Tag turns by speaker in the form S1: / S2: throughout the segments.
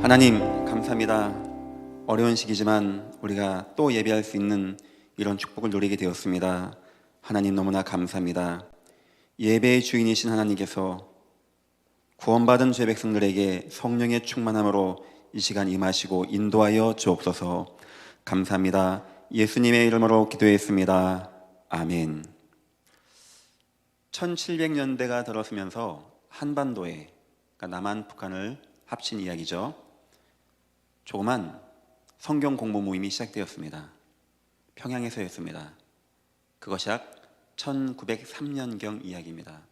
S1: 하나님 감사합니다. 어려운 시기지만 우리가 또 예배할 수 있는 이런 축복을 누리게 되었습니다. 하나님 너무나 감사합니다. 예배의 주인이신 하나님께서 구원받은 죄 백성들에게 성령의 충만함으로 이 시간 임하시고 인도하여 주옵소서. 감사합니다. 예수님의 이름으로 기도했습니다. 아멘. 1700년대가 들어서면서 한반도에, 그러니까 남한 북한을 합친 이야기죠. 조그만 성경 공부 모임이 시작되었습니다. 평양에서였습니다. 그것이 약 1903년경 이야기입니다.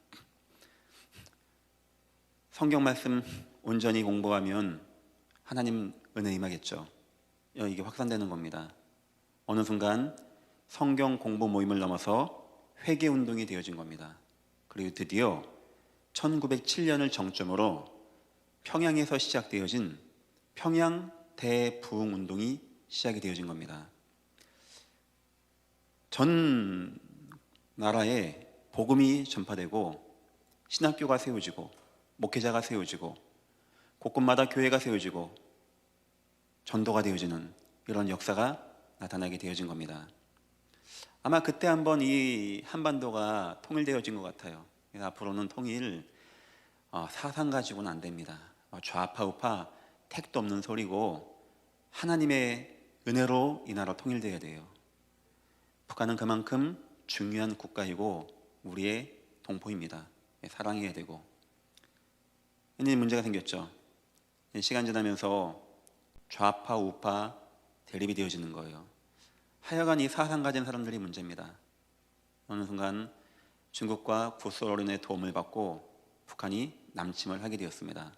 S1: 성경 말씀 온전히 공부하면 하나님 은혜 임하겠죠. 이게 확산되는 겁니다. 어느 순간 성경 공부 모임을 넘어서 회개 운동이 되어진 겁니다. 그리고 드디어 1907년을 정점으로 평양에서 시작되어진 평양 대부흥 운동이 시작이 되어진 겁니다. 전 나라에 복음이 전파되고 신학교가 세워지고 목회자가 세워지고 곳곳마다 교회가 세워지고 전도가 되어지는 이런 역사가 나타나게 되어진 겁니다. 아마 그때 한번 이 한반도가 통일되어진 것 같아요. 그래서 앞으로는 통일 사상 가지고는 안 됩니다. 좌파 우파 택도 없는 소리고 하나님의 은혜로 이 나라 통일되어야 돼요. 북한은 그만큼 중요한 국가이고 우리의 동포입니다. 사랑해야 되고. 이제 문제가 생겼죠. 시간 지나면서 좌파 우파 대립이 되어지는 거예요. 하여간 이 사상 가진 사람들이 문제입니다. 어느 순간 중국과 구소련의 도움을 받고 북한이 남침을 하게 되었습니다.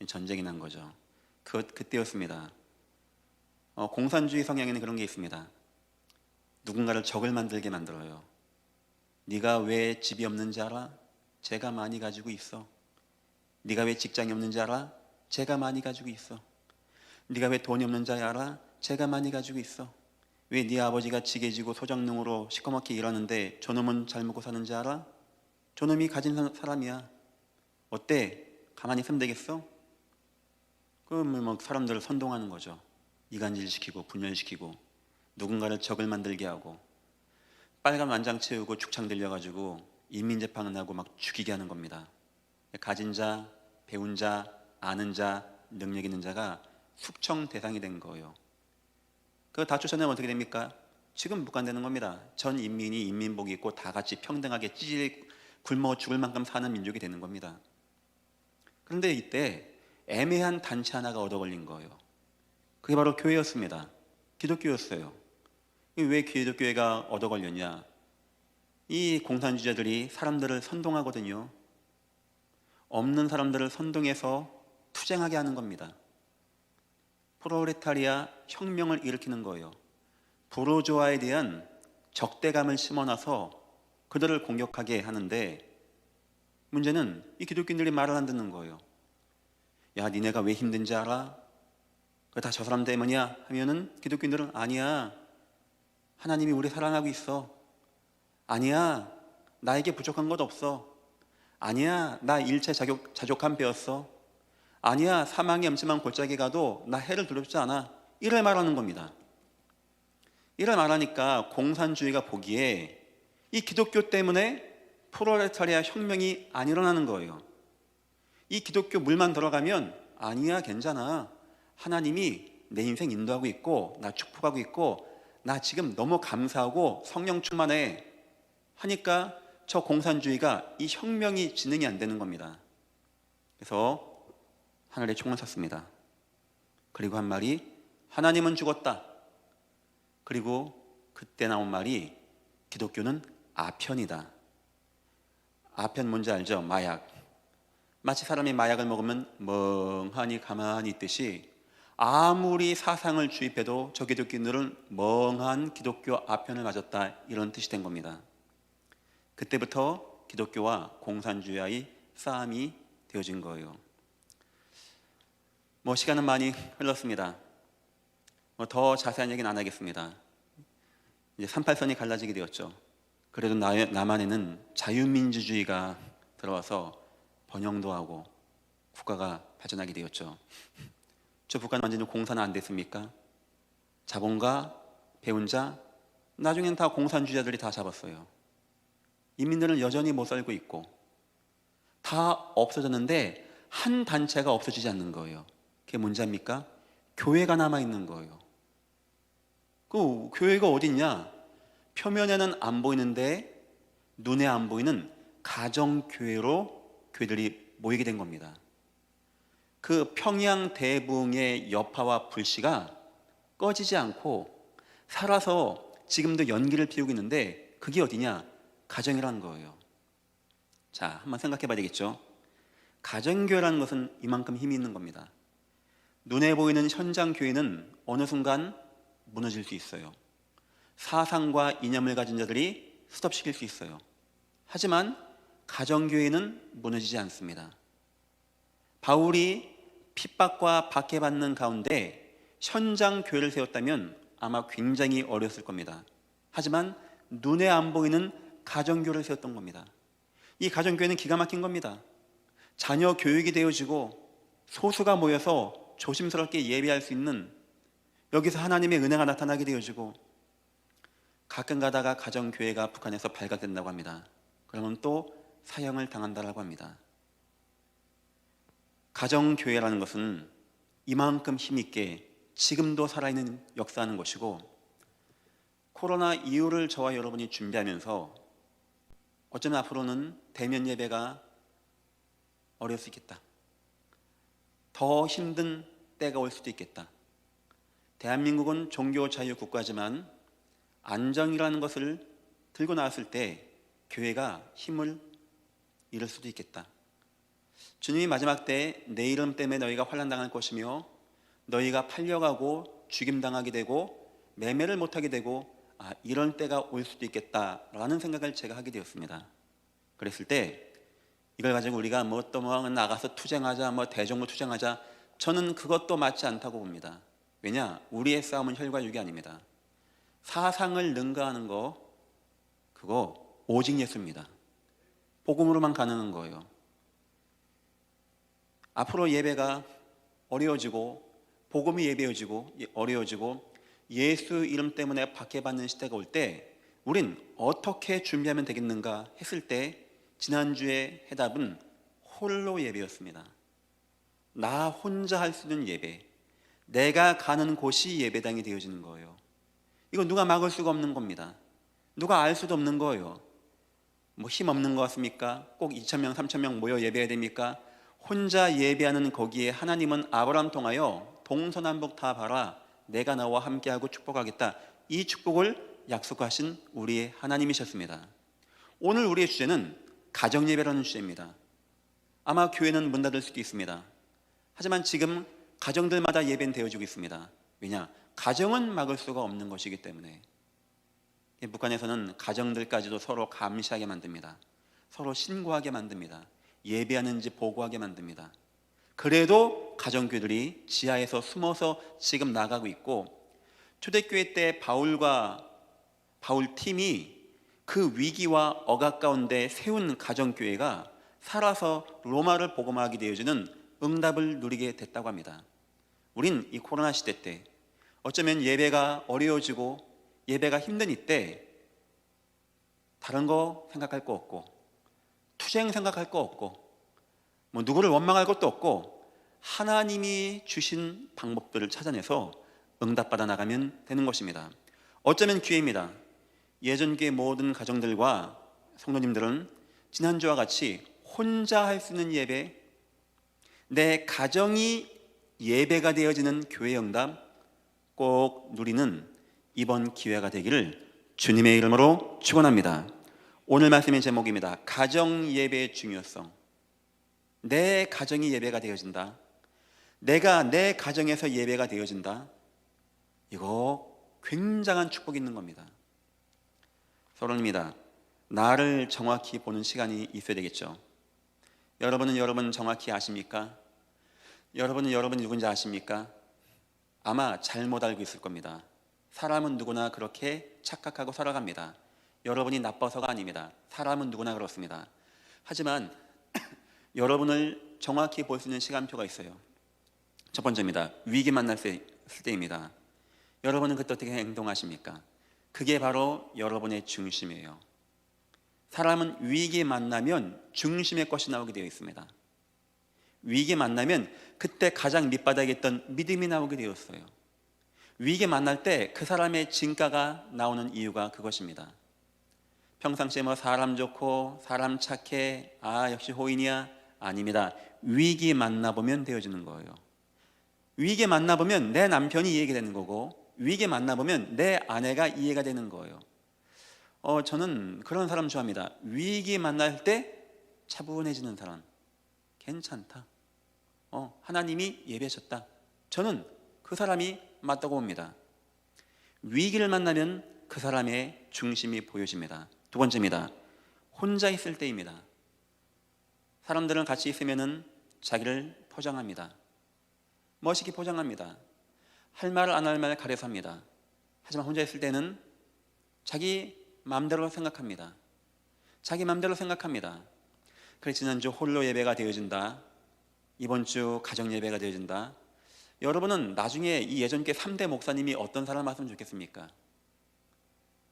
S1: 전쟁이 난 거죠. 그때였습니다. 공산주의 성향에는 그런 게 있습니다. 누군가를 적을 만들게 만들어요. 네가 왜 집이 없는지 알아? 제가 많이 가지고 있어. 네가 왜 직장이 없는지 알아? 제가 많이 가지고 있어. 네가 왜 돈이 없는지 알아? 제가 많이 가지고 있어. 왜 네 아버지가 지게지고 소장농으로 시커멓게 일하는데 저놈은 잘 먹고 사는지 알아? 저놈이 가진 사람이야. 어때? 가만히 있으면 되겠어? 그러면 뭐 사람들을 선동하는 거죠. 이간질시키고 분열시키고 누군가를 적을 만들게 하고 빨간 완장 채우고 축창 들려가지고 인민재판을 하고 막 죽이게 하는 겁니다. 가진 자, 배운 자, 아는 자, 능력 있는 자가 숙청 대상이 된 거예요. 그거 다 쫓아내면 어떻게 됩니까? 지금 묵관되는 겁니다. 전 인민이 인민복 입고 다 같이 평등하게 찌질 굶어 죽을 만큼 사는 민족이 되는 겁니다. 그런데 이때 애매한 단체 하나가 얻어 걸린 거예요. 그게 바로 교회였습니다. 기독교였어요. 왜 기독교회가 얻어 걸렸냐? 이 공산주의자들이 사람들을 선동하거든요. 없는 사람들을 선동해서 투쟁하게 하는 겁니다. 프롤레타리아 혁명을 일으키는 거예요. 부르주아에 대한 적대감을 심어놔서 그들을 공격하게 하는데 문제는 이 기독교인들이 말을 안 듣는 거예요. 야, 니네가 왜 힘든지 알아? 그거 다 저 사람 때문이야? 하면은 기독교인들은 아니야. 하나님이 우리 사랑하고 있어. 아니야. 나에게 부족한 것 없어. 아니야. 나 일체 자족함 배웠어. 아니야. 사망의 엄침한 골짜기 가도 나 해를 두렵지 않아. 이를 말하는 겁니다. 이를 말하니까 공산주의가 보기에 이 기독교 때문에 프롤레타리아 혁명이 안 일어나는 거예요. 이 기독교 물만 들어가면 아니야, 괜찮아. 하나님이 내 인생 인도하고 있고 나 축복하고 있고 나 지금 너무 감사하고 성령 충만해 하니까 저 공산주의가 이 혁명이 진행이 안 되는 겁니다. 그래서 하늘에 총을 쐈습니다. 그리고 한 말이 하나님은 죽었다. 그리고 그때 나온 말이 기독교는 아편이다. 아편 뭔지 알죠? 마약. 마치 사람이 마약을 먹으면 멍하니 가만히 있듯이 아무리 사상을 주입해도 저 기독교인들은 멍한 기독교 아편을 가졌다, 이런 뜻이 된 겁니다. 그때부터 기독교와 공산주의와의 싸움이 되어진 거예요. 시간은 많이 흘렀습니다. 더 자세한 얘기는 안 하겠습니다. 이제 38선이 갈라지게 되었죠. 그래도 남한에는 자유민주주의가 들어와서 번영도 하고 국가가 발전하게 되었죠. 저 북한 완전히 공사는 안 됐습니까? 자본가, 배운 자, 나중엔 다 공산주의자들이 다 잡았어요. 인민들은 여전히 못 살고 있고 다 없어졌는데 한 단체가 없어지지 않는 거예요. 그게 뭔지 압니까? 교회가 남아있는 거예요. 그 교회가 어딨냐? 표면에는 안 보이는데 눈에 안 보이는 가정교회로 교회들이 모이게 된 겁니다. 그 평양 대붕의 여파와 불씨가 꺼지지 않고 살아서 지금도 연기를 피우고 있는데 그게 어디냐? 가정이라는 거예요. 자, 한번 생각해 봐야 되겠죠? 가정교회라는 것은 이만큼 힘이 있는 겁니다. 눈에 보이는 현장 교회는 어느 순간 무너질 수 있어요. 사상과 이념을 가진 자들이 스톱시킬 수 있어요. 하지만 가정교회는 무너지지 않습니다. 바울이 핍박과 박해받는 가운데 현장 교회를 세웠다면 아마 굉장히 어려웠을 겁니다. 하지만 눈에 안 보이는 가정교회를 세웠던 겁니다. 이 가정교회는 기가 막힌 겁니다. 자녀 교육이 되어지고 소수가 모여서 조심스럽게 예배할 수 있는, 여기서 하나님의 은혜가 나타나게 되어지고, 가끔 가다가 가정교회가 북한에서 발각된다고 합니다. 그러면 또 사형을 당한다라고 합니다. 가정교회라는 것은 이만큼 힘있게 지금도 살아있는 역사하는 것이고, 코로나 이후를 저와 여러분이 준비하면서 어쩌면 앞으로는 대면 예배가 어려울 수 있겠다. 더 힘든 때가 올 수도 있겠다. 대한민국은 종교 자유 국가지만 안정이라는 것을 들고 나왔을 때 교회가 힘을 잃을 수도 있겠다. 주님이 마지막 때 내 이름 때문에 너희가 환난당할 것이며 너희가 팔려가고 죽임당하게 되고 매매를 못하게 되고 이런 때가 올 수도 있겠다라는 생각을 제가 하게 되었습니다. 그랬을 때 이걸 가지고 우리가 또 나가서 투쟁하자, 대정부 투쟁하자, 저는 그것도 맞지 않다고 봅니다. 왜냐? 우리의 싸움은 혈과 육이 아닙니다. 사상을 능가하는 거, 그거 오직 예수입니다. 복음으로만 가능한 거예요. 앞으로 예배가 어려워지고 복음이 예배어지고 어려워지고 예수 이름 때문에 박해받는 시대가 올 때 우린 어떻게 준비하면 되겠는가 했을 때 지난주에 해답은 홀로 예배였습니다. 나 혼자 할 수 있는 예배, 내가 가는 곳이 예배당이 되어지는 거예요. 이거 누가 막을 수가 없는 겁니다. 누가 알 수도 없는 거예요. 힘 없는 것 같습니까? 꼭 2,000명, 3,000명 모여 예배해야 됩니까? 혼자 예배하는 거기에 하나님은 아브라함 통하여 동서남북 다 봐라, 내가 나와 함께하고 축복하겠다, 이 축복을 약속하신 우리의 하나님이셨습니다. 오늘 우리의 주제는 가정예배라는 주제입니다. 아마 교회는 문 닫을 수도 있습니다. 하지만 지금 가정들마다 예배는 되어지고 있습니다. 왜냐? 가정은 막을 수가 없는 것이기 때문에. 북한에서는 가정들까지도 서로 감시하게 만듭니다. 서로 신고하게 만듭니다. 예배하는지 보고하게 만듭니다. 그래도 가정교회들이 지하에서 숨어서 지금 나가고 있고, 초대교회 때 바울 팀이 그 위기와 억압 가운데 세운 가정교회가 살아서 로마를 복음하게 되어지는 응답을 누리게 됐다고 합니다. 우린 이 코로나 시대 때 어쩌면 예배가 어려워지고 예배가 힘든 이때 다른 거 생각할 거 없고 투쟁 생각할 거 없고 누구를 원망할 것도 없고 하나님이 주신 방법들을 찾아내서 응답받아 나가면 되는 것입니다. 어쩌면 기회입니다. 예전 교회 모든 가정들과 성도님들은 지난주와 같이 혼자 할 수 있는 예배, 내 가정이 예배가 되어지는 교회 응답 꼭 누리는 이번 기회가 되기를 주님의 이름으로 축원합니다. 오늘 말씀의 제목입니다. 가정 예배의 중요성. 내 가정이 예배가 되어진다. 내가 내 가정에서 예배가 되어진다. 이거 굉장한 축복이 있는 겁니다. 서론입니다. 나를 정확히 보는 시간이 있어야 되겠죠. 여러분은 여러분 정확히 아십니까? 여러분은 여러분이 누군지 아십니까? 아마 잘못 알고 있을 겁니다. 사람은 누구나 그렇게 착각하고 살아갑니다. 여러분이 나빠서가 아닙니다. 사람은 누구나 그렇습니다. 하지만 여러분을 정확히 볼 수 있는 시간표가 있어요. 첫 번째입니다. 위기 만났을 때입니다. 여러분은 그때 어떻게 행동하십니까? 그게 바로 여러분의 중심이에요. 사람은 위기 만나면 중심의 것이 나오게 되어 있습니다. 위기 만나면 그때 가장 밑바닥에 있던 믿음이 나오게 되었어요. 위기 만날 때 그 사람의 진가가 나오는 이유가 그것입니다. 평상시에 뭐 사람 좋고 사람 착해, 아 역시 호인이야, 아닙니다. 위기 만나보면 되어지는 거예요. 위기 만나보면 내 남편이 이해가 되는 거고, 위기 만나보면 내 아내가 이해가 되는 거예요. 저는 그런 사람 좋아합니다. 위기 만날 때 차분해지는 사람. 괜찮다. 하나님이 예배하셨다. 저는 그 사람이 맞다고 봅니다. 위기를 만나면 그 사람의 중심이 보여집니다. 두 번째입니다. 혼자 있을 때입니다. 사람들은 같이 있으면 자기를 포장합니다. 멋있게 포장합니다. 할 말 안 할 말 가려서 합니다. 하지만 혼자 있을 때는 자기 마음대로 생각합니다. 자기 마음대로 생각합니다. 그래서 지난주 홀로 예배가 되어진다, 이번 주 가정 예배가 되어진다. 여러분은 나중에 이 예전께 3대 목사님이 어떤 사람 왔으면 좋겠습니까?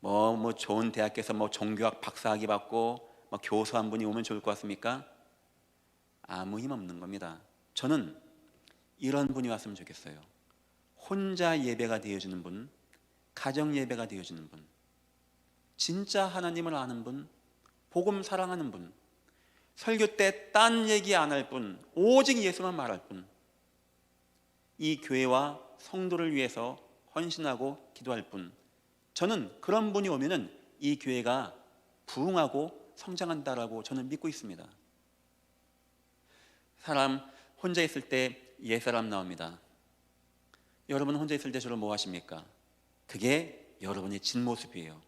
S1: 뭐 좋은 대학교에서 종교학 박사학위 받고 교수 한 분이 오면 좋을 것 같습니까? 아무 힘 없는 겁니다. 저는 이런 분이 왔으면 좋겠어요. 혼자 예배가 되어지는 분, 가정 예배가 되어지는 분, 진짜 하나님을 아는 분, 복음 사랑하는 분, 설교 때 딴 얘기 안 할 분, 오직 예수만 말할 분, 이 교회와 성도를 위해서 헌신하고 기도할 분, 저는 그런 분이 오면은 이 교회가 부흥하고 성장한다라고 저는 믿고 있습니다. 사람 혼자 있을 때 옛사람 나옵니다. 여러분 혼자 있을 때 주로 뭐 하십니까? 그게 여러분의 진모습이에요.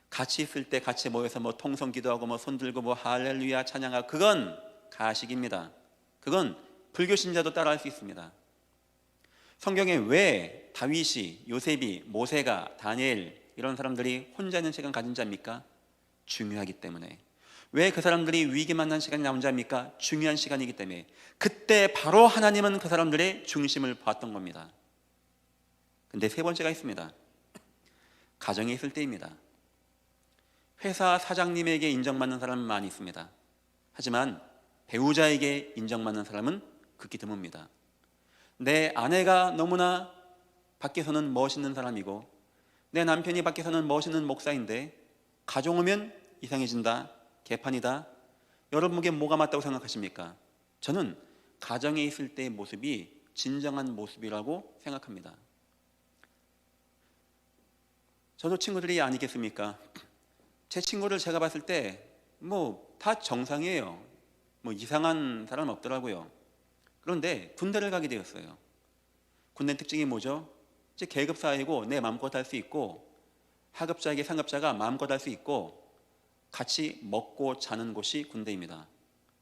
S1: 같이 있을 때 같이 모여서 통성 기도하고 손 들고 할렐루야 찬양하고, 그건 가식입니다. 그건 불교 신자도 따라할 수 있습니다. 성경에 왜 다윗이, 요셉이, 모세가, 다니엘 이런 사람들이 혼자 있는 시간 가진 자입니까? 중요하기 때문에. 왜 그 사람들이 위기 만난 시간이 나온 자입니까? 중요한 시간이기 때문에. 그때 바로 하나님은 그 사람들의 중심을 봤던 겁니다. 근데 세 번째가 있습니다. 가정에 있을 때입니다. 회사 사장님에게 인정받는 사람은 많이 있습니다. 하지만 배우자에게 인정받는 사람은 극히 드뭅니다. 내 아내가 너무나 밖에서는 멋있는 사람이고 내 남편이 밖에서는 멋있는 목사인데 가정 오면 이상해진다, 개판이다. 여러분에게 뭐가 맞다고 생각하십니까? 저는 가정에 있을 때의 모습이 진정한 모습이라고 생각합니다. 저도 친구들이 아니겠습니까? 제 친구를 제가 봤을 때 다 정상이에요. 이상한 사람은 없더라고요. 그런데 군대를 가게 되었어요. 군대 특징이 뭐죠? 이제 계급 사회이고 내 마음껏 할 수 있고, 하급자에게 상급자가 마음껏 할 수 있고, 같이 먹고 자는 곳이 군대입니다.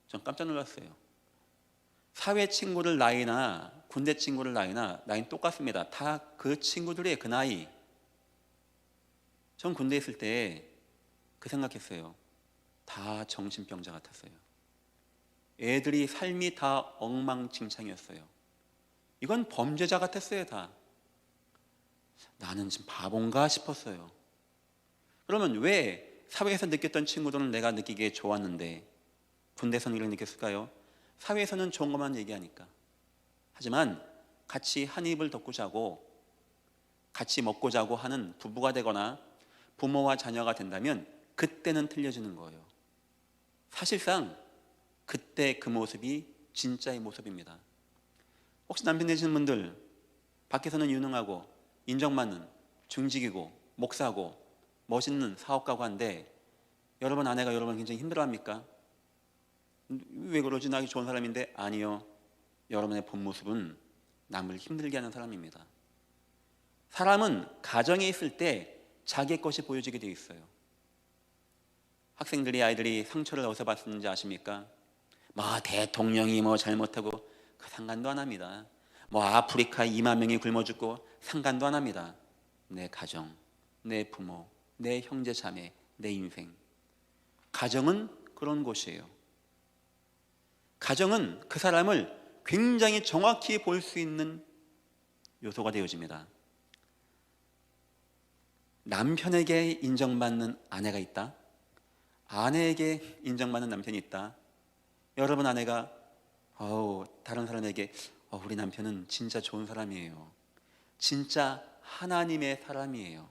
S1: 전 깜짝 놀랐어요. 사회 친구들 나이나 군대 친구들 나이는 똑같습니다. 다 그 친구들의 그 나이. 전 군대에 있을 때 그 생각했어요. 다 정신병자 같았어요. 애들이 삶이 다 엉망진창이었어요. 이건 범죄자 같았어요. 다. 나는 지금 바본가 싶었어요. 그러면 왜 사회에서 느꼈던 친구들은 내가 느끼기에 좋았는데 군대에서는 이런 느꼈을까요? 사회에서는 좋은 것만 얘기하니까. 하지만 같이 한 입을 덮고 자고 같이 먹고 자고 하는 부부가 되거나 부모와 자녀가 된다면 그때는 틀려지는 거예요. 사실상 그때 그 모습이 진짜의 모습입니다. 혹시 남편 되시는 분들, 밖에서는 유능하고 인정받는 중직이고 목사고 멋있는 사업가고 한데 여러분 아내가 여러분 굉장히 힘들어합니까? 왜 그러지? 나 좋은 사람인데. 아니요, 여러분의 본 모습은 남을 힘들게 하는 사람입니다. 사람은 가정에 있을 때 자기의 것이 보여지게 되어 있어요. 학생들이, 아이들이 상처를 어디서 받는지 아십니까? 대통령이 잘못하고 그 상관도 안 합니다. 아프리카 2만 명이 굶어 죽고 상관도 안 합니다. 내 가정, 내 부모, 내 형제 자매, 내 인생. 가정은 그런 곳이에요. 가정은 그 사람을 굉장히 정확히 볼 수 있는 요소가 되어집니다. 남편에게 인정받는 아내가 있다, 아내에게 인정받는 남편이 있다. 여러분 아내가 다른 사람에게 우리 남편은 진짜 좋은 사람이에요, 진짜 하나님의 사람이에요,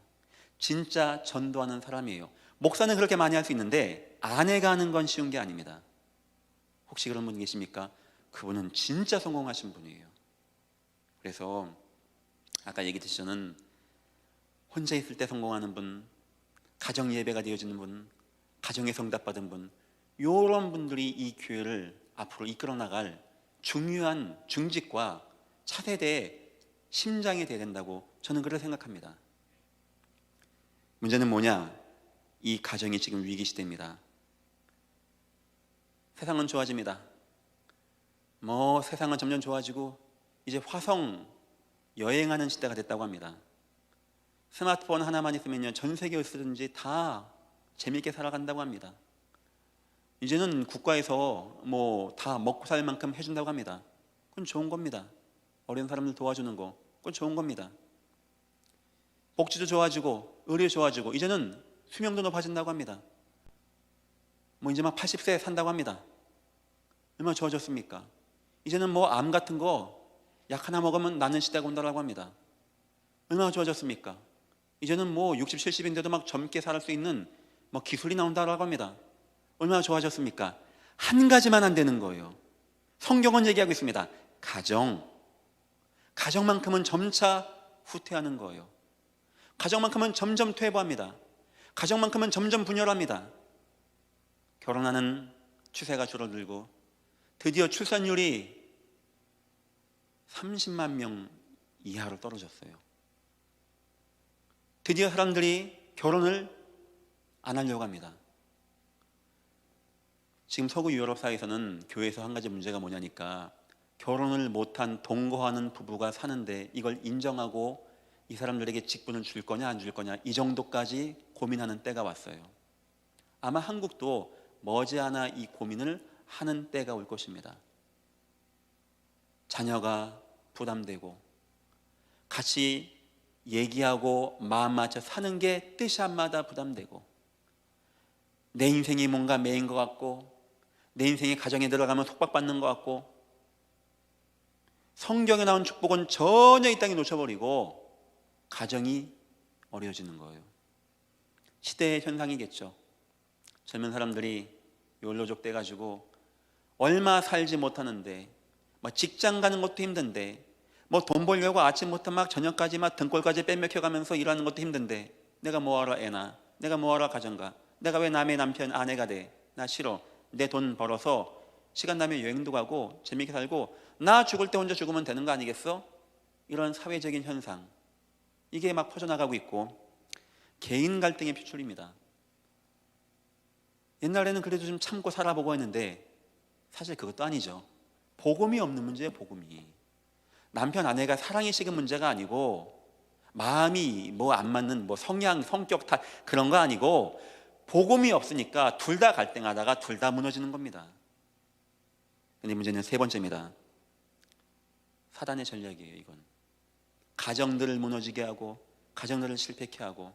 S1: 진짜 전도하는 사람이에요. 목사는 그렇게 많이 할 수 있는데 아내가 하는 건 쉬운 게 아닙니다. 혹시 그런 분 계십니까? 그분은 진짜 성공하신 분이에요. 그래서 아까 얘기 드렸던 혼자 있을 때 성공하는 분, 가정 예배가 되어지는 분, 가정에 성답받은 분, 이런 분들이 이 교회를 앞으로 이끌어 나갈 중요한 중직과 차세대의 심장이 되어야 된다고 저는 그렇게 생각합니다. 문제는 뭐냐? 이 가정이 지금 위기 시대입니다. 세상은 좋아집니다. 세상은 점점 좋아지고 이제 화성 여행하는 시대가 됐다고 합니다. 스마트폰 하나만 있으면요, 전 세계 어디서든지 다 재미있게 살아간다고 합니다. 이제는 국가에서 다 먹고 살 만큼 해준다고 합니다. 그건 좋은 겁니다. 어려운 사람들 도와주는 거, 그건 좋은 겁니다. 복지도 좋아지고 의료 좋아지고 이제는 수명도 높아진다고 합니다. 이제 막 80세 산다고 합니다. 얼마나 좋아졌습니까? 이제는 암 같은 거 약 하나 먹으면 낫는 시대가 온다고 합니다. 얼마나 좋아졌습니까? 이제는 60, 70인데도 막 젊게 살 수 있는 기술이 나온다고 합니다. 얼마나 좋아졌습니까? 한 가지만 안 되는 거예요. 성경은 얘기하고 있습니다. 가정만큼은 점차 후퇴하는 거예요. 가정만큼은 점점 퇴보합니다. 가정만큼은 점점 분열합니다. 결혼하는 추세가 줄어들고 드디어 출산율이 30만 명 이하로 떨어졌어요. 드디어 사람들이 결혼을 안 하려고 합니다. 지금 서구 유럽 사회에서는 교회에서 한 가지 문제가 뭐냐니까, 결혼을 못한 동거하는 부부가 사는데 이걸 인정하고 이 사람들에게 직분을 줄 거냐 안 줄 거냐, 이 정도까지 고민하는 때가 왔어요. 아마 한국도 머지않아 이 고민을 하는 때가 올 것입니다. 자녀가 부담되고 같이 얘기하고 마음 맞춰 사는 게 뜻샷마다 부담되고, 내 인생이 뭔가 매인 것 같고, 내 인생이 가정에 들어가면 속박받는 것 같고, 성경에 나온 축복은 전혀 이 땅에 놓쳐버리고 가정이 어려워지는 거예요. 시대의 현상이겠죠. 젊은 사람들이 욜로족 돼가지고 얼마 살지 못하는데, 직장 가는 것도 힘든데, 돈 벌려고 아침부터 막 저녁까지 막 등골까지 빼먹혀가면서 일하는 것도 힘든데, 내가 뭐하러 애나, 내가 뭐하러 가정가, 내가 왜 남의 남편 아내가 돼, 나 싫어. 내 돈 벌어서 시간 나면 여행도 가고 재밌게 살고 나 죽을 때 혼자 죽으면 되는 거 아니겠어? 이런 사회적인 현상, 이게 막 퍼져나가고 있고 개인 갈등의 표출입니다. 옛날에는 그래도 좀 참고 살아보고 했는데 사실 그것도 아니죠. 복음이 없는 문제예요. 복음이. 남편 아내가 사랑이 식은 문제가 아니고, 마음이 안 맞는 성향 성격 탓 그런 거 아니고, 복음이 없으니까 둘 다 갈등하다가 둘 다 무너지는 겁니다. 근데 문제는 세 번째입니다. 사단의 전략이에요. 이건 가정들을 무너지게 하고 가정들을 실패케 하고.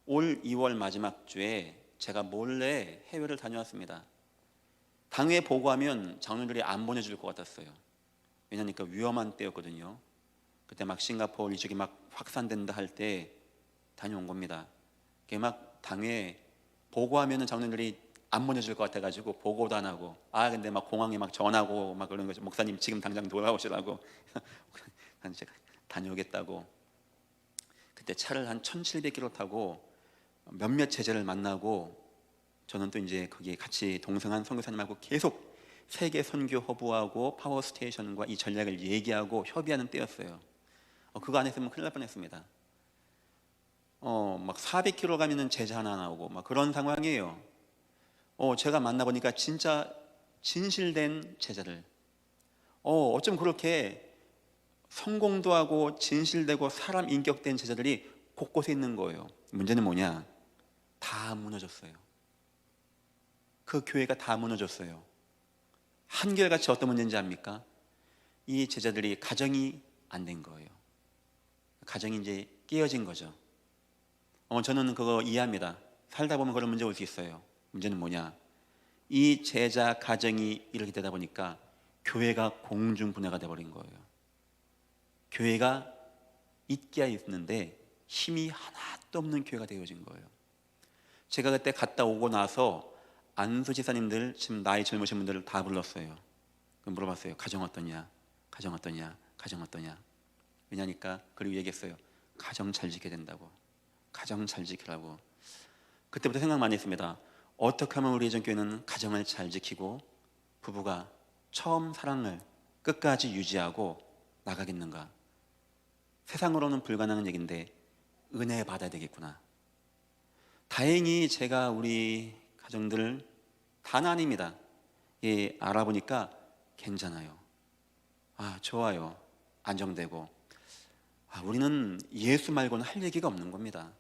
S1: 올 2월 마지막 주에 제가 몰래 해외를 다녀왔습니다. 당회에 보고하면 장로들이 안 보내줄 것 같았어요. 왜냐니까 위험한 때였거든요. 그때 막 싱가포르 이쪽이 막 확산된다 할 때 다녀온 겁니다. 그게 막 당회에 보고하면은 장로들이 안 보내줄 것 같아가지고 보고도 안 하고, 근데 막 공항에 막 전하고 막 그러는 거죠. 목사님 지금 당장 돌아오시라고. 제가 다녀오겠다고. 그때 차를 한 1700km 타고 몇몇 제자를 만나고, 저는 또 이제 거기에 같이 동승한 선교사님하고 계속 세계 선교 허브하고 파워스테이션과 이 전략을 얘기하고 협의하는 때였어요. 그거 안 했으면 큰일 날 뻔했습니다. 막 400km 가면은 제자 하나 나오고 막 그런 상황이에요. 제가 만나보니까 진짜 진실된 제자들, 어쩜 그렇게 성공도 하고 진실되고 사람 인격된 제자들이 곳곳에 있는 거예요. 문제는 뭐냐? 다 무너졌어요. 그 교회가 다 무너졌어요. 한결같이 어떤 문제인지 압니까? 이 제자들이 가정이 안 된 거예요. 가정이 이제 깨어진 거죠. 저는 그거 이해합니다. 살다 보면 그런 문제 올 수 있어요. 문제는 뭐냐? 이 제자 가정이 이렇게 되다 보니까 교회가 공중분해가 돼버린 거예요. 교회가 있기야 있는데 힘이 하나도 없는 교회가 되어진 거예요. 제가 그때 갔다 오고 나서 안수 지사님들, 지금 나이 젊으신 분들을 다 불렀어요. 물어봤어요. 가정 어떠냐? 가정 어떠냐? 가정 어떠냐? 왜냐니까 그리고 얘기했어요. 가정 잘 지켜야 된다고. 가정 잘 지키라고. 그때부터 생각 많이 했습니다. 어떻게 하면 우리 예전교회는 가정을 잘 지키고 부부가 처음 사랑을 끝까지 유지하고 나가겠는가? 세상으로는 불가능한 얘기인데 은혜 받아야 되겠구나. 다행히 제가 우리 가정들 단 아닙니다. 예, 알아보니까 괜찮아요. 좋아요. 안정되고. 우리는 예수 말고는 할 얘기가 없는 겁니다.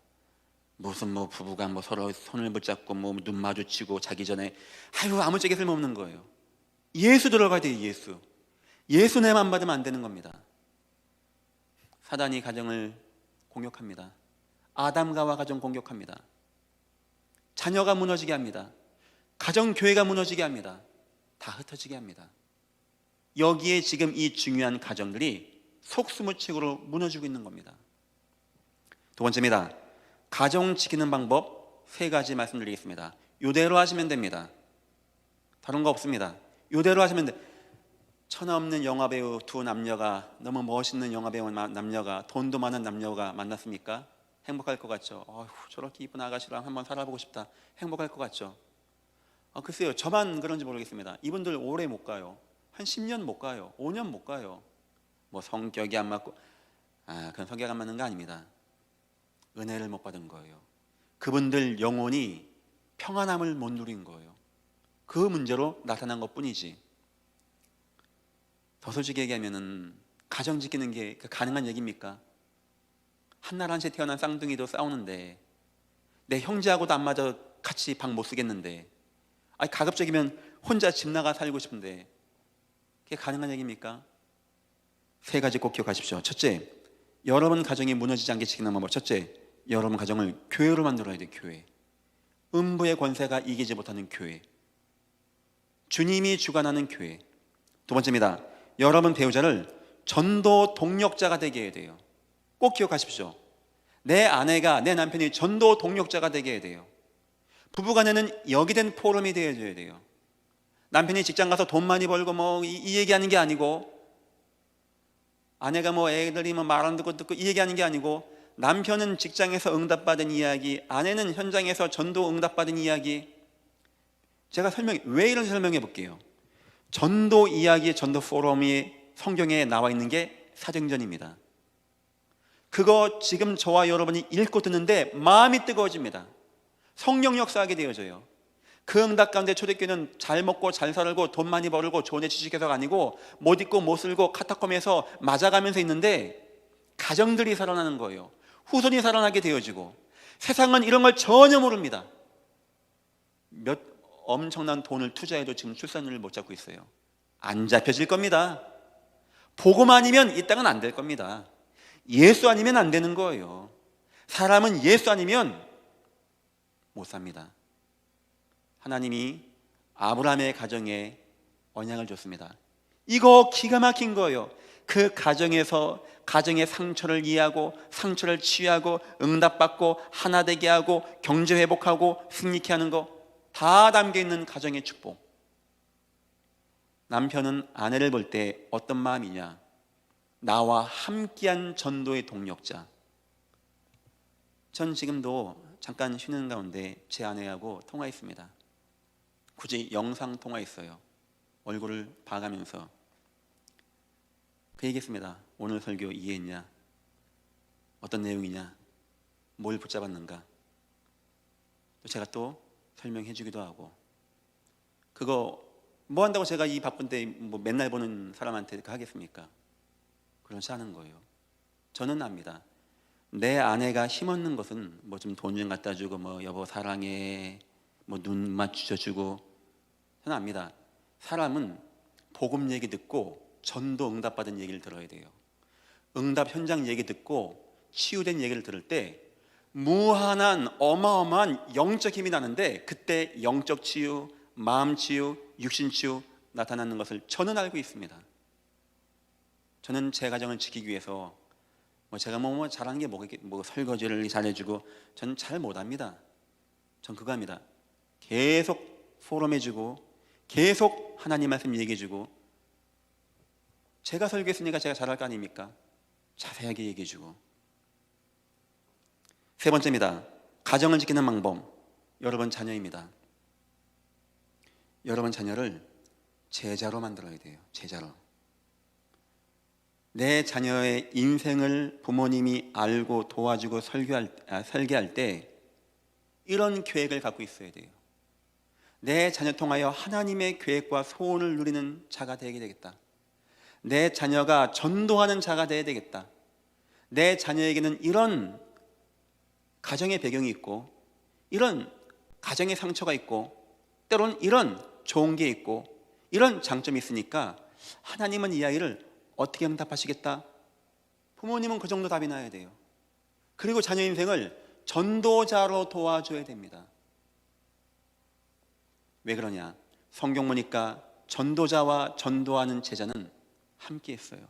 S1: 무슨 부부가 서로 손을 붙잡고 눈 마주치고 자기 전에 아무 짝에 쓸모없는 거예요. 예수 들어가야 돼요. 예수 내만 받으면 안 되는 겁니다. 사단이 가정을 공격합니다. 아담과 가정 공격합니다. 자녀가 무너지게 합니다. 가정 교회가 무너지게 합니다. 다 흩어지게 합니다. 여기에 지금 이 중요한 가정들이 속수무책으로 무너지고 있는 겁니다. 두 번째입니다. 가정 지키는 방법 3가지 말씀드리겠습니다. 이대로 하시면 됩니다. 다른 거 없습니다. 이대로 하시면 돼. 천하 없는 영화배우 두 남녀가, 너무 멋있는 영화배우 남녀가, 돈도 많은 남녀가 만났습니까? 행복할 것 같죠? 저렇게 이쁜 아가씨랑 한번 살아보고 싶다. 행복할 것 같죠? 글쎄요, 저만 그런지 모르겠습니다. 이분들 오래 못 가요. 한 10년 못 가요. 5년 못 가요. 성격이 안 맞고, 그건 성격 안 맞는 거 아닙니다. 은혜를 못 받은 거예요. 그분들 영혼이 평안함을 못 누린 거예요. 그 문제로 나타난 것 뿐이지. 더 솔직히 얘기하면은 가정 지키는 게 가능한 얘기입니까? 한날 한시에 태어난 쌍둥이도 싸우는데, 내 형제하고도 안 맞아 같이 방 못 쓰겠는데, 가급적이면 혼자 집 나가 살고 싶은데, 그게 가능한 얘기입니까? 3가지 꼭 기억하십시오. 첫째, 여러분 가정이 무너지지 않게 지키는 방법. 첫째, 여러분 가정을 교회로 만들어야 돼요. 교회. 음부의 권세가 이기지 못하는 교회. 주님이 주관하는 교회. 두 번째입니다. 여러분 배우자를 전도 동력자가 되게 해야 돼요. 꼭 기억하십시오. 내 아내가, 내 남편이 전도 동력자가 되게 해야 돼요. 부부간에는 여기된 포럼이 되어줘야 돼요. 남편이 직장 가서 돈 많이 벌고 이 얘기하는 게 아니고, 아내가 애들이 말 안 듣고 이 얘기하는 게 아니고, 남편은 직장에서 응답받은 이야기, 아내는 현장에서 전도 응답받은 이야기. 제가 왜 이런 설명해 볼게요. 전도 이야기, 전도 포럼이 성경에 나와 있는 게 사도행전입니다. 그거 지금 저와 여러분이 읽고 듣는데 마음이 뜨거워집니다. 성령 역사하게 되어져요. 그 응답 가운데 초대교회는 잘 먹고 잘 살고 돈 많이 벌고 좋은 애 취직해서가 아니고 못 입고 못 쓸고 카타콤에서 맞아가면서 있는데 가정들이 살아나는 거예요. 후손이 살아나게 되어지고. 세상은 이런 걸 전혀 모릅니다. 엄청난 돈을 투자해도 지금 출산율을 못 잡고 있어요. 안 잡혀질 겁니다. 복음 아니면 이 땅은 안 될 겁니다. 예수 아니면 안 되는 거예요. 사람은 예수 아니면 못 삽니다. 하나님이 아브라함의 가정에 언약을 줬습니다. 이거 기가 막힌 거예요. 그 가정에서 가정의 상처를 이해하고 상처를 치유하고 응답받고 하나 되게 하고 경제 회복하고 승리케 하는 거 다 담겨있는 가정의 축복. 남편은 아내를 볼 때 어떤 마음이냐? 나와 함께한 전도의 동력자. 전 지금도 잠깐 쉬는 가운데 제 아내하고 통화했습니다. 굳이 영상 통화했어요. 얼굴을 봐가면서 그 얘기했습니다. 오늘 설교 이해했냐? 어떤 내용이냐? 뭘 붙잡았는가? 또 제가 또 설명해 주기도 하고. 그거 뭐 한다고 제가 이 바쁜데 맨날 보는 사람한테 하겠습니까? 그렇지 않은 거예요. 저는 압니다. 내 아내가 힘없는 것은 좀 돈 좀 갖다 주고 여보 사랑해 눈 맞춰주고, 저는 압니다. 사람은 복음 얘기 듣고 전도 응답받은 얘기를 들어야 돼요. 응답 현장 얘기 듣고 치유된 얘기를 들을 때 무한한 어마어마한 영적 힘이 나는데, 그때 영적 치유, 마음 치유, 육신 치유 나타나는 것을 저는 알고 있습니다. 저는 제 가정을 지키기 위해서 제가 잘하는 게 설거지를 잘해주고, 저는 잘 못합니다. 전 그거 합니다. 계속 포럼해주고, 계속 하나님 말씀 얘기해주고, 제가 설교했으니까 제가 잘할 거 아닙니까? 자세하게 얘기해주고. 세 번째입니다. 가정을 지키는 방법. 여러분 자녀입니다. 여러분 자녀를 제자로 만들어야 돼요. 제자로. 내 자녀의 인생을 부모님이 알고 도와주고 설계할 때 이런 계획을 갖고 있어야 돼요. 내 자녀 통하여 하나님의 계획과 소원을 누리는 자가 되게 되겠다. 내 자녀가 전도하는 자가 되어야 되겠다. 내 자녀에게는 이런 가정의 배경이 있고, 이런 가정의 상처가 있고, 때론 이런 좋은 게 있고, 이런 장점이 있으니까 하나님은 이 아이를 어떻게 응답하시겠다? 부모님은 그 정도 답이 나야 돼요. 그리고 자녀 인생을 전도자로 도와줘야 됩니다. 왜 그러냐? 성경 보니까 전도자와 전도하는 제자는 함께 했어요.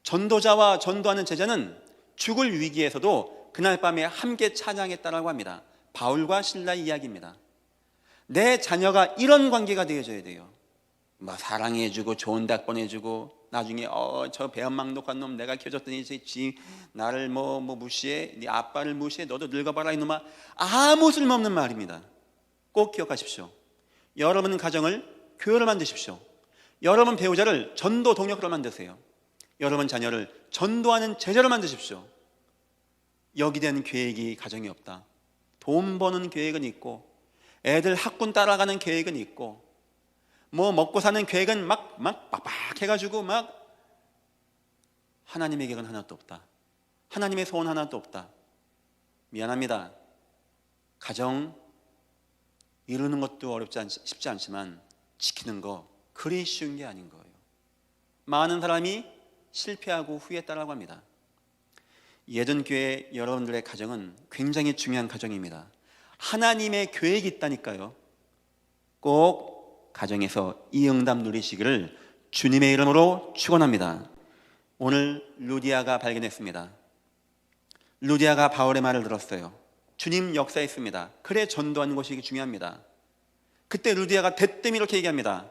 S1: 전도자와 전도하는 제자는 죽을 위기에서도 그날 밤에 함께 찬양했다라고 합니다. 바울과 실라의 이야기입니다. 내 자녀가 이런 관계가 되어져야 돼요. 사랑해주고 좋은 대학 보내주고, 나중에 저 배은망덕한 놈 내가 키워줬더니 나를 무시해, 네 아빠를 무시해, 너도 늙어봐라 이놈아. 아무 쓸모없는 말입니다. 꼭 기억하십시오. 여러분 가정을 교회로 만드십시오. 여러분 배우자를 전도 동역으로 만드세요. 여러분 자녀를 전도하는 제자로 만드십시오. 여기 대한 계획이 가정이 없다. 돈 버는 계획은 있고, 애들 학군 따라가는 계획은 있고, 먹고 사는 계획은 막 빡빡 해가지고 하나님의 계획은 하나도 없다. 하나님의 소원 하나도 없다. 미안합니다. 가정 이루는 것도 쉽지 않지만 지키는 거 그리 쉬운 게 아닌 거예요. 많은 사람이 실패하고 후회했다라고 합니다. 예전 교회 여러분들의 가정은 굉장히 중요한 가정입니다. 하나님의 계획이 있다니까요. 꼭 가정에서 이 응답 누리시기를 주님의 이름으로 축원합니다. 오늘 루디아가 발견했습니다. 루디아가 바울의 말을 들었어요. 주님 역사했습니다. 그래 전도하는 것이 중요합니다. 그때 루디아가 대뜸 이렇게 얘기합니다.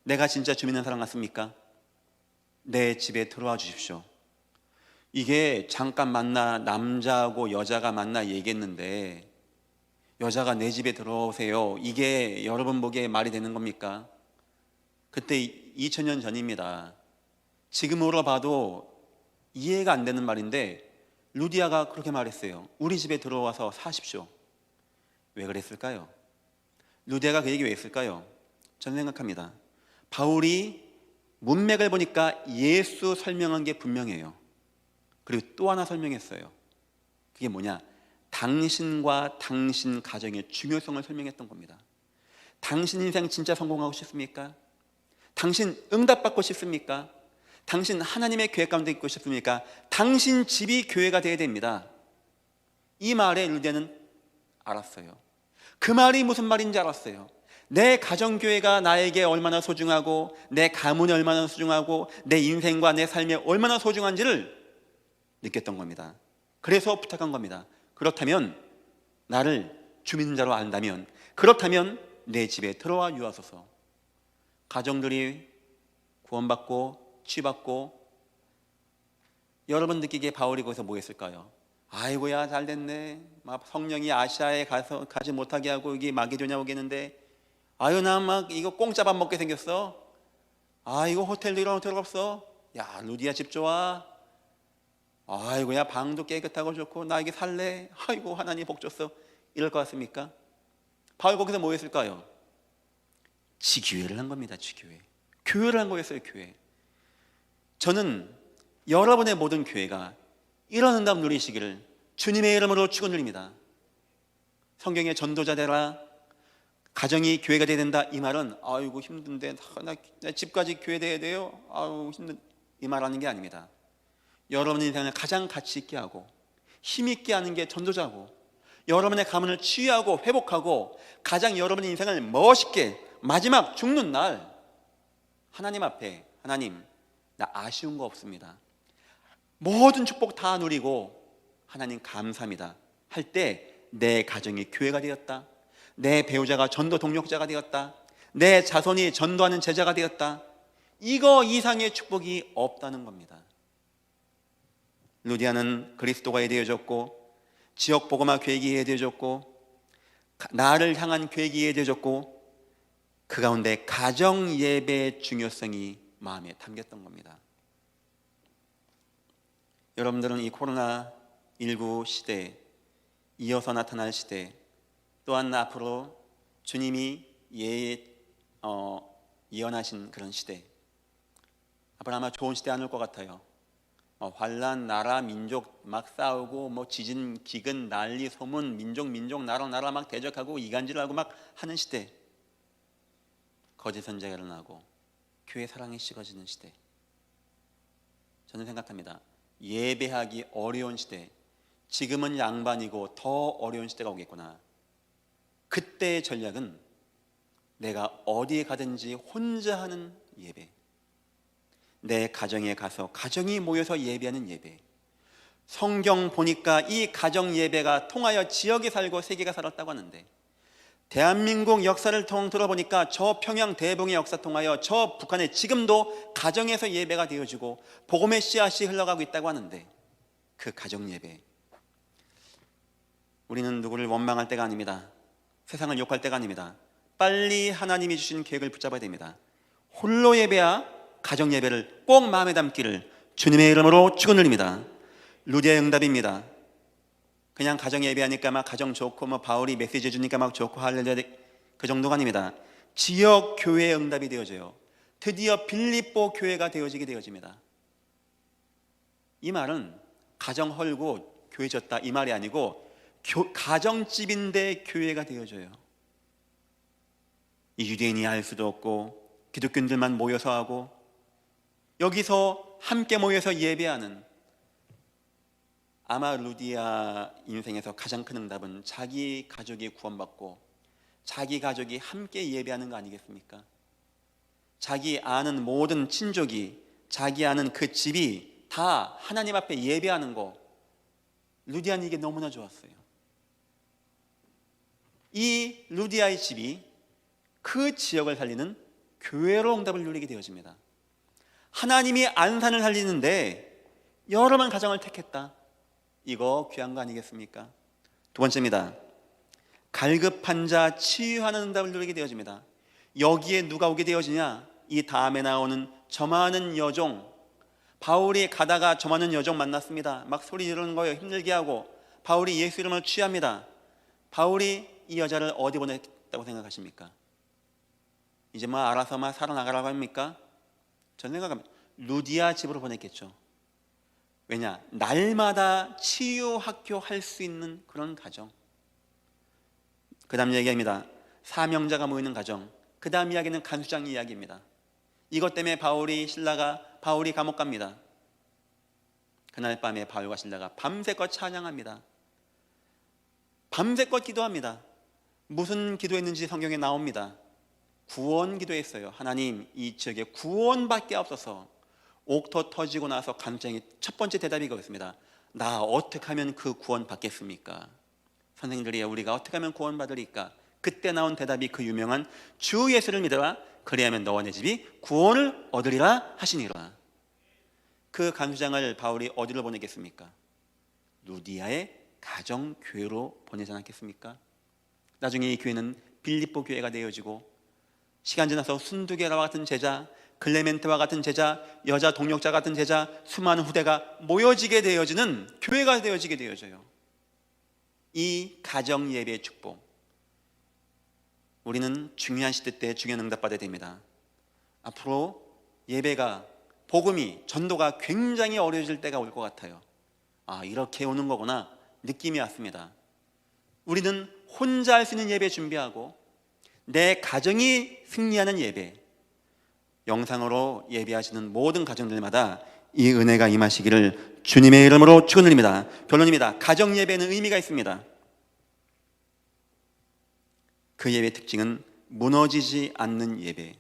S1: 내가 진짜 주민을 사랑했습니까? 내 집에 들어와 주십시오. 이게 잠깐 만나 남자하고 여자가 만나 얘기했는데 여자가 내 집에 들어오세요, 이게 여러분 보기에 말이 되는 겁니까? 그때 2000년 전입니다. 지금으로 봐도 이해가 안 되는 말인데 루디아가 그렇게 말했어요. 우리 집에 들어와서 사십시오. 왜 그랬을까요? 루디아가 그 얘기 왜 했을까요? 저는 생각합니다. 바울이 문맥을 보니까 예수 설명한 게 분명해요. 그리고 또 하나 설명했어요. 그게 뭐냐? 당신과 당신 가정의 중요성을 설명했던 겁니다. 당신 인생 진짜 성공하고 싶습니까? 당신 응답받고 싶습니까? 당신 하나님의 계획 가운데 있고 싶습니까? 당신 집이 교회가 되어야 됩니다. 이 말에 루디아는 알았어요. 그 말이 무슨 말인지 알았어요. 내 가정교회가 나에게 얼마나 소중하고, 내 가문이 얼마나 소중하고, 내 인생과 내 삶이 얼마나 소중한지를 느꼈던 겁니다. 그래서 부탁한 겁니다. 그렇다면 나를 주민자로 안다면, 그렇다면 내 집에 들어와 유하소서. 가정들이 구원받고 치유받고, 여러분 느끼기에 바울이 거기서 뭐 했을까요? 아이고야 잘됐네, 막 성령이 아시아에 가지 못하게 하고 이게 마게도냐 오겠는데, 아유 나 막 이거 공짜 밥 먹게 생겼어. 아 이거 호텔도 이런 호텔 없어. 야 루디아 집 좋아. 아이고야 방도 깨끗하고 좋고 나 이게 살래. 아이고 하나님 복 줬어. 이럴 것 같습니까? 바울 거기서 뭐 했을까요? 지교회를 한 겁니다. 지교회. 교회를 한 거였어요. 교회. 저는 여러분의 모든 교회가 이런 응답 누리시기를 주님의 이름으로 축원드립니다. 성경의 전도자 되라, 가정이 교회가 돼야 된다, 이 말은 아이고 힘든데 나 집까지 교회 돼야 돼요, 아우 힘든, 이 말하는 게 아닙니다. 여러분의 인생을 가장 가치 있게 하고 힘 있게 하는 게 전도자고, 여러분의 가문을 치유하고 회복하고 가장 여러분의 인생을 멋있게 마지막 죽는 날 하나님 앞에, 하나님 나 아쉬운 거 없습니다, 모든 축복 다 누리고 하나님 감사합니다 할 때 내 가정이 교회가 되었다, 내 배우자가 전도 동력자가 되었다, 내 자손이 전도하는 제자가 되었다, 이거 이상의 축복이 없다는 겁니다. 루디아는 그리스도가 되어졌고, 지역 복음화 계획이 되어졌고, 나를 향한 계획이 되어졌고, 그 가운데 가정 예배의 중요성이 마음에 담겼던 겁니다. 여러분들은 이 코로나19 시대, 이어서 나타날 시대, 또한 앞으로 주님이 예언하신 그런 시대, 앞으로 아마 좋은 시대 안 올 것 같아요. 환란, 나라, 민족 막 싸우고, 뭐 지진, 기근, 난리, 소문, 민족 나라 막 대적하고 이간질하고 막 하는 시대, 거짓 선지자가 일어나고 교회 사랑이 식어지는 시대. 저는 생각합니다. 예배하기 어려운 시대, 지금은 양반이고 더 어려운 시대가 오겠구나. 그때의 전략은 내가 어디에 가든지 혼자 하는 예배, 내 가정에 가서 가정이 모여서 예배하는 예배. 성경 보니까 이 가정 예배가 통하여 지역에 살고 세계가 살았다고 하는데, 대한민국 역사를 들어보니까 저 평양 대봉의 역사 통하여 저 북한에 지금도 가정에서 예배가 되어지고 복음의 씨앗이 흘러가고 있다고 하는데, 그 가정 예배, 우리는 누구를 원망할 때가 아닙니다. 세상을 욕할 때가 아닙니다. 빨리 하나님이 주신 계획을 붙잡아야 됩니다. 홀로 예배야 가정 예배를 꼭 마음에 담기를 주님의 이름으로 축원드립니다. 루디아의 응답입니다. 그냥 가정 예배하니까 막 가정 좋고, 뭐 바울이 메시지 주니까 막 좋고 할렐루야, 그 정도가 아닙니다. 지역 교회의 응답이 되어져요. 드디어 빌립보 교회가 되어집니다. 이 말은 가정 헐고 교회 졌다 이 말이 아니고, 가정집인데 교회가 되어져요. 이 유대인이 할 수도 없고 기독교인들만 모여서 하고, 여기서 함께 모여서 예배하는, 아마 루디아 인생에서 가장 큰 응답은 자기 가족이 구원받고 자기 가족이 함께 예배하는 거 아니겠습니까? 자기 아는 모든 친족이, 자기 아는 그 집이 다 하나님 앞에 예배하는 거, 루디아는 이게 너무나 좋았어요. 이 루디아의 집이 그 지역을 살리는 교회로 응답을 누리게 되어집니다. 하나님이 안산을 살리는데 여러만 가정을 택했다, 이거 귀한 거 아니겠습니까? 두 번째입니다. 갈급한 자 치유하는 응답을 누리게 되어집니다. 여기에 누가 오게 되어지냐? 이 다음에 나오는 저 많은 여종, 바울이 가다가 저 많은 여종 만났습니다. 막 소리 지르는 거예요. 힘들게 하고. 바울이 예수 이름을 취합니다. 바울이 이 여자를 어디 보냈다고 생각하십니까? 이제 뭐 알아서 막 살아나가라고 합니까? 저는 생각합니다. 루디아 집으로 보냈겠죠. 왜냐? 날마다 치유 학교 할 수 있는 그런 가정. 그 다음 이야기입니다. 사명자가 모이는 가정. 그 다음 이야기는 간수장 이야기입니다. 이것 때문에 바울이 감옥 갑니다. 그날 밤에 바울과 실라가 밤새껏 찬양합니다. 밤새껏 기도합니다. 무슨 기도했는지 성경에 나옵니다. 구원 기도했어요. 하나님, 이 지역에 구원밖에 없어서. 옥토 터지고 나서 간수장이 첫 번째 대답이 그렇습니다. 나 어떻게 하면 그 구원 받겠습니까? 선생님들이 우리가 어떻게 하면 구원 받으리까? 그때 나온 대답이 그 유명한 주 예수를 믿어라, 그리하면 너와 내 집이 구원을 얻으리라 하시니라. 그 간수장을 바울이 어디로 보내겠습니까? 루디아의 가정교회로 보내지 않았겠습니까? 나중에 이 교회는 빌립보 교회가 되어지고, 시간 지나서 순두계와 같은 제자, 클레멘트와 같은 제자, 여자 동력자 같은 제자, 수많은 후대가 모여지게 되어지는 교회가 되어지게 되어져요. 이 가정 예배의 축복, 우리는 중요한 시대 때 중요한 응답 받아야 됩니다. 앞으로 예배가, 복음이, 전도가 굉장히 어려워질 때가 올 것 같아요. 이렇게 오는 거구나 느낌이 왔습니다. 우리는 혼자 할 수 있는 예배 준비하고, 내 가정이 승리하는 예배, 영상으로 예배하시는 모든 가정들마다 이 은혜가 임하시기를 주님의 이름으로 축원드립니다. 결론입니다. 가정 예배는 의미가 있습니다. 그 예배의 특징은 무너지지 않는 예배.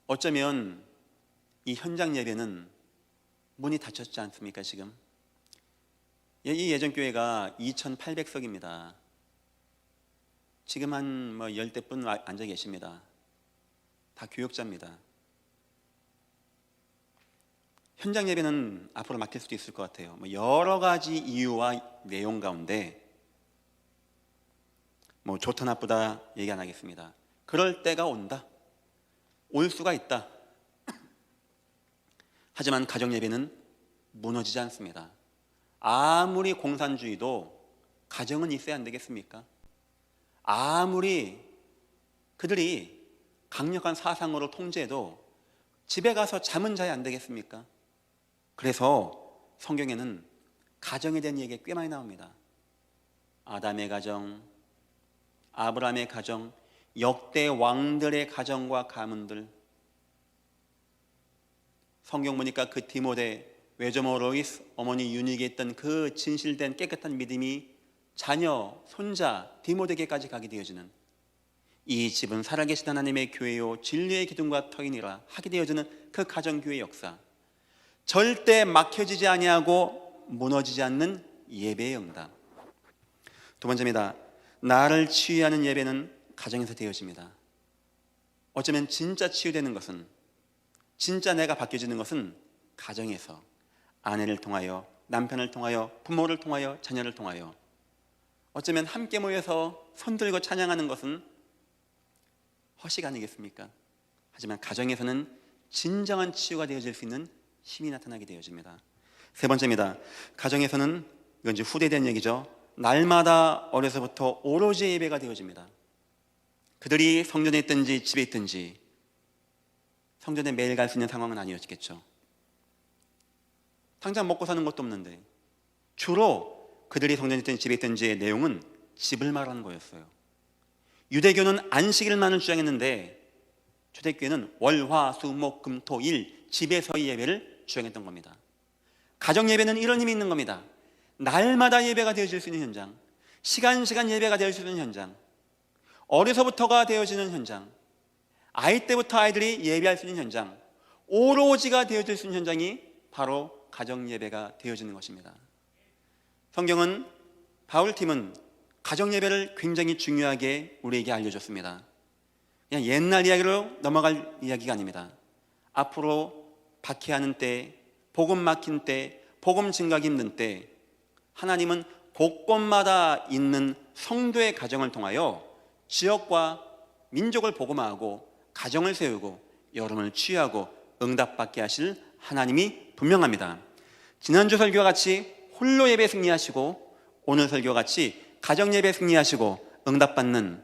S1: 어쩌면 이 현장 예배는 문이 닫혔지 않습니까? 지금 이 예전교회가 2,800석입니다. 지금 한 10대분 앉아 계십니다. 다 교역자입니다. 현장 예배는 앞으로 막힐 수도 있을 것 같아요. 여러 가지 이유와 내용 가운데 좋다 나쁘다 얘기 안 하겠습니다. 그럴 때가 온다. 올 수가 있다. 하지만 가정 예배는 무너지지 않습니다. 아무리 공산주의도 가정은 있어야 안 되겠습니까? 아무리 그들이 강력한 사상으로 통제해도 집에 가서 잠은 자야 안 되겠습니까? 그래서 성경에는 가정에 대한 얘기가 꽤 많이 나옵니다. 아담의 가정, 아브라함의 가정, 역대 왕들의 가정과 가문들. 성경 보니까 그 디모데, 외조모 로이스, 어머니 유니게 있던 그 진실된 깨끗한 믿음이 자녀, 손자, 디모데에게까지 가게 되어지는, 이 집은 살아계신 하나님의 교회요 진리의 기둥과 터이니라 하게 되어지는 그 가정교회 역사. 절대 막혀지지 아니하고 무너지지 않는 예배의 응답. 두 번째입니다. 나를 치유하는 예배는 가정에서 되어집니다. 어쩌면 진짜 치유되는 것은, 진짜 내가 바뀌어지는 것은 가정에서, 아내를 통하여, 남편을 통하여, 부모를 통하여, 자녀를 통하여. 어쩌면 함께 모여서 손들고 찬양하는 것은 허식 아니겠습니까? 하지만 가정에서는 진정한 치유가 되어질 수 있는 힘이 나타나게 되어집니다. 세 번째입니다. 가정에서는, 이건 이제 후대에 대한 얘기죠, 날마다 어려서부터 오로지 예배가 되어집니다. 그들이 성전에 있든지 집에 있든지, 성전에 매일 갈 수 있는 상황은 아니었겠죠. 당장 먹고 사는 것도 없는데 주로 그들이 성전에 있든지 집에 있든지의 내용은 집을 말하는 거였어요. 유대교는 안식일만을 주장했는데 초대교회는 월, 화, 수, 목, 금, 토, 일, 집에서의 예배를 주장했던 겁니다. 가정 예배는 이런 힘이 있는 겁니다. 날마다 예배가 되어질 수 있는 현장, 시간 예배가 되어질 수 있는 현장, 어려서부터가 되어지는 현장, 아이 때부터 아이들이 예배할 수 있는 현장, 오로지가 되어질 수 있는 현장이 바로 가정 예배가 되어지는 것입니다. 성경은, 바울팀은 가정 예배를 굉장히 중요하게 우리에게 알려줬습니다. 그냥 옛날 이야기로 넘어갈 이야기가 아닙니다. 앞으로 박해하는 때, 복음 막힌 때, 복음 증가하기 힘든 때, 하나님은 곳곳마다 있는 성도의 가정을 통하여 지역과 민족을 복음화하고 가정을 세우고 여러분을 치유하고 응답받게 하실 하나님이 분명합니다. 지난주 설교와 같이 홀로 예배 승리하시고, 오늘 설교와 같이 가정 예배 승리하시고 응답받는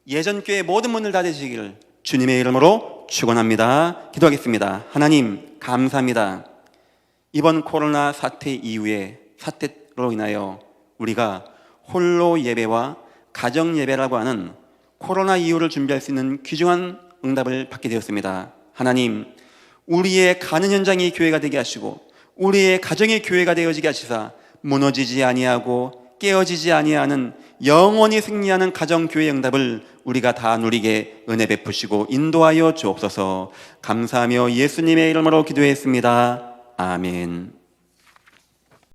S1: 예전교회 모든 문을 닫으시기를 주님의 이름으로 축원합니다. 기도하겠습니다. 하나님 감사합니다. 이번 코로나 사태 이후에, 사태로 인하여 우리가 홀로 예배와 가정 예배라고 하는 코로나 이후를 준비할 수 있는 귀중한 응답을 받게 되었습니다. 하나님, 우리의 가는 현장이 교회가 되게 하시고 우리의 가정의 교회가 되어지게 하시사 무너지지 아니하고 깨어지지 아니하는 영원히 승리하는 가정교회 응답을 우리가 다 누리게 은혜 베푸시고 인도하여 주옵소서. 감사하며 예수님의 이름으로 기도했습니다. 아멘.